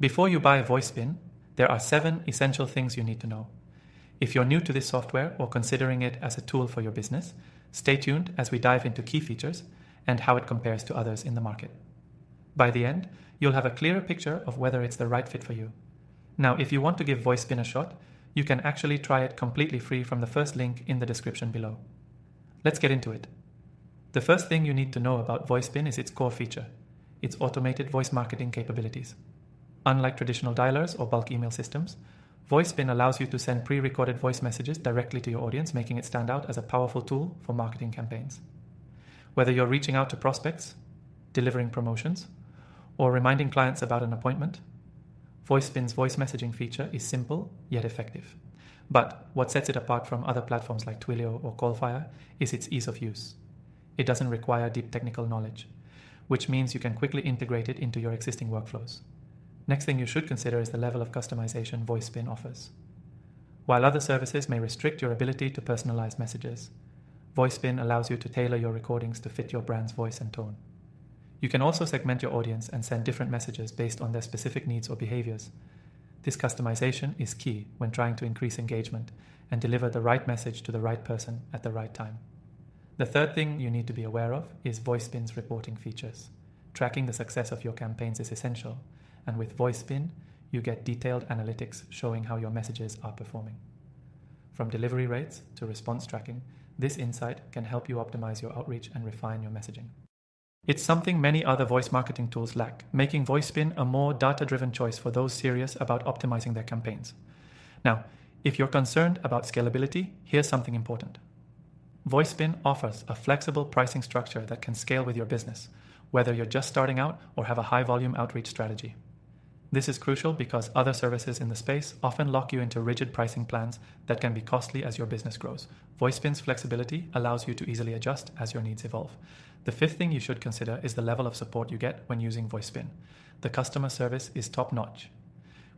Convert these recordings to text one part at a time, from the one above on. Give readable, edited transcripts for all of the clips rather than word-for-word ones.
Before you buy VoiceSpin, there are 7 essential things you need to know. If you're new to this software or considering it as a tool for your business, stay tuned as we dive into key features and how it compares to others in the market. By the end, you'll have a clearer picture of whether it's the right fit for you. Now, if you want to give VoiceSpin a shot, you can actually try it completely free from the first link in the description below. Let's get into it. The first thing you need to know about VoiceSpin is its core feature, its automated voice marketing capabilities. Unlike traditional dialers or bulk email systems, VoiceSpin allows you to send pre-recorded voice messages directly to your audience, making it stand out as a powerful tool for marketing campaigns. Whether you're reaching out to prospects, delivering promotions, or reminding clients about an appointment, VoiceSpin's voice messaging feature is simple yet effective. But what sets it apart from other platforms like Twilio or Callfire is its ease of use. It doesn't require deep technical knowledge, which means you can quickly integrate it into your existing workflows. Next thing you should consider is the level of customization VoiceSpin offers. While other services may restrict your ability to personalize messages, VoiceSpin allows you to tailor your recordings to fit your brand's voice and tone. You can also segment your audience and send different messages based on their specific needs or behaviors. This customization is key when trying to increase engagement and deliver the right message to the right person at the right time. The third thing you need to be aware of is VoiceSpin's reporting features. Tracking the success of your campaigns is essential, and with VoiceSpin, you get detailed analytics showing how your messages are performing. From delivery rates to response tracking, this insight can help you optimize your outreach and refine your messaging. It's something many other voice marketing tools lack, making VoiceSpin a more data-driven choice for those serious about optimizing their campaigns. Now, if you're concerned about scalability, here's something important. VoiceSpin offers a flexible pricing structure that can scale with your business, whether you're just starting out or have a high-volume outreach strategy. This is crucial because other services in the space often lock you into rigid pricing plans that can be costly as your business grows. VoiceSpin's flexibility allows you to easily adjust as your needs evolve. The fifth thing you should consider is the level of support you get when using VoiceSpin. The customer service is top-notch,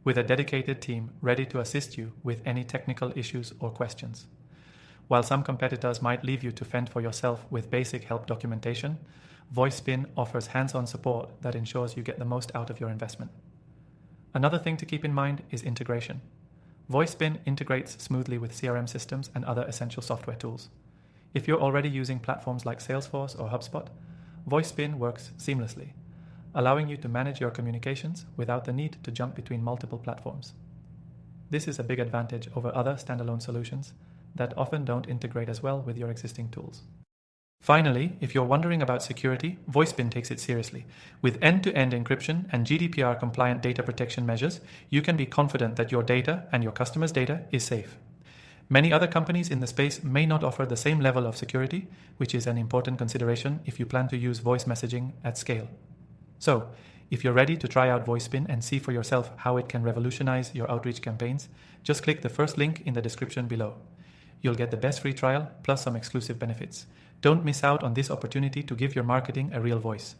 with a dedicated team ready to assist you with any technical issues or questions. While some competitors might leave you to fend for yourself with basic help documentation, VoiceSpin offers hands-on support that ensures you get the most out of your investment. Another thing to keep in mind is integration. VoiceSpin integrates smoothly with CRM systems and other essential software tools. If you're already using platforms like Salesforce or HubSpot, VoiceSpin works seamlessly, allowing you to manage your communications without the need to jump between multiple platforms. This is a big advantage over other standalone solutions that often don't integrate as well with your existing tools. Finally, if you're wondering about security, VoiceSpin takes it seriously. With end-to-end encryption and GDPR-compliant data protection measures, you can be confident that your data and your customers' data is safe. Many other companies in the space may not offer the same level of security, which is an important consideration if you plan to use voice messaging at scale. So, if you're ready to try out VoiceSpin and see for yourself how it can revolutionize your outreach campaigns, just click the first link in the description below. You'll get the best free trial plus some exclusive benefits. Don't miss out on this opportunity to give your marketing a real voice.